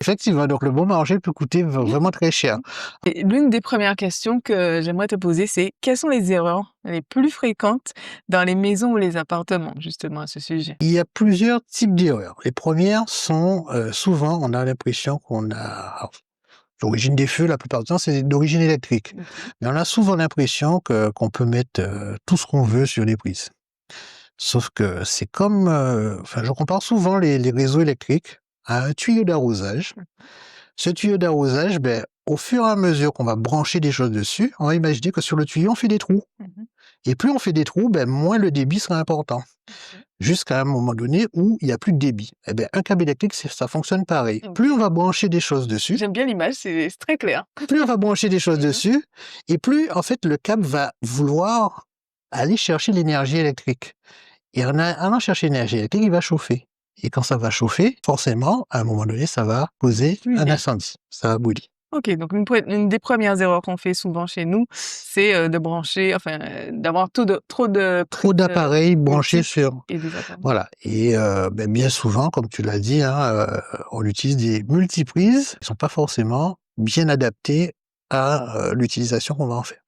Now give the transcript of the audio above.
Effectivement, donc le bon manger peut coûter vraiment très cher. Et l'une des premières questions que j'aimerais te poser, c'est quelles sont les erreurs les plus fréquentes dans les maisons ou les appartements, justement, à ce sujet? Il y a plusieurs types d'erreurs. Les premières sont, souvent, on a l'impression qu'on a alors, l'origine des feux, la plupart du temps, c'est d'origine électrique. OK. Mais on a souvent l'impression qu'on peut mettre, tout ce qu'on veut sur les prises. Sauf que c'est comme, enfin, je compare souvent les réseaux électriques à un tuyau d'arrosage. Ce tuyau d'arrosage, ben, au fur et à mesure qu'on va brancher des choses dessus, on va imaginer que sur le tuyau, on fait des trous. Mmh. Et plus on fait des trous, ben, moins le débit sera important. OK. Jusqu'à un moment donné où il y a plus de débit. Eh ben, un câble électrique, ça fonctionne pareil. Plus OK. on va brancher des choses dessus, J'aime bien l'image, c'est très clair. plus on va brancher des choses Mmh. dessus, et plus, en fait, le câble va vouloir aller chercher l'énergie électrique. Et en allant chercher l'énergie électrique, il va chauffer. Et quand ça va chauffer, forcément, à un moment donné, ça va causer un Brûler. incendie. Ça va brûler. OK, donc une des premières erreurs qu'on fait souvent chez nous, c'est, de brancher enfin, d'avoir trop de Trop prises, d'appareils branchés multiples sur... et des appareils. Voilà. Et ben, bien souvent, comme tu l'as dit, hein, on utilise des multiprises qui sont pas forcément bien adaptées à l'utilisation qu'on va en faire.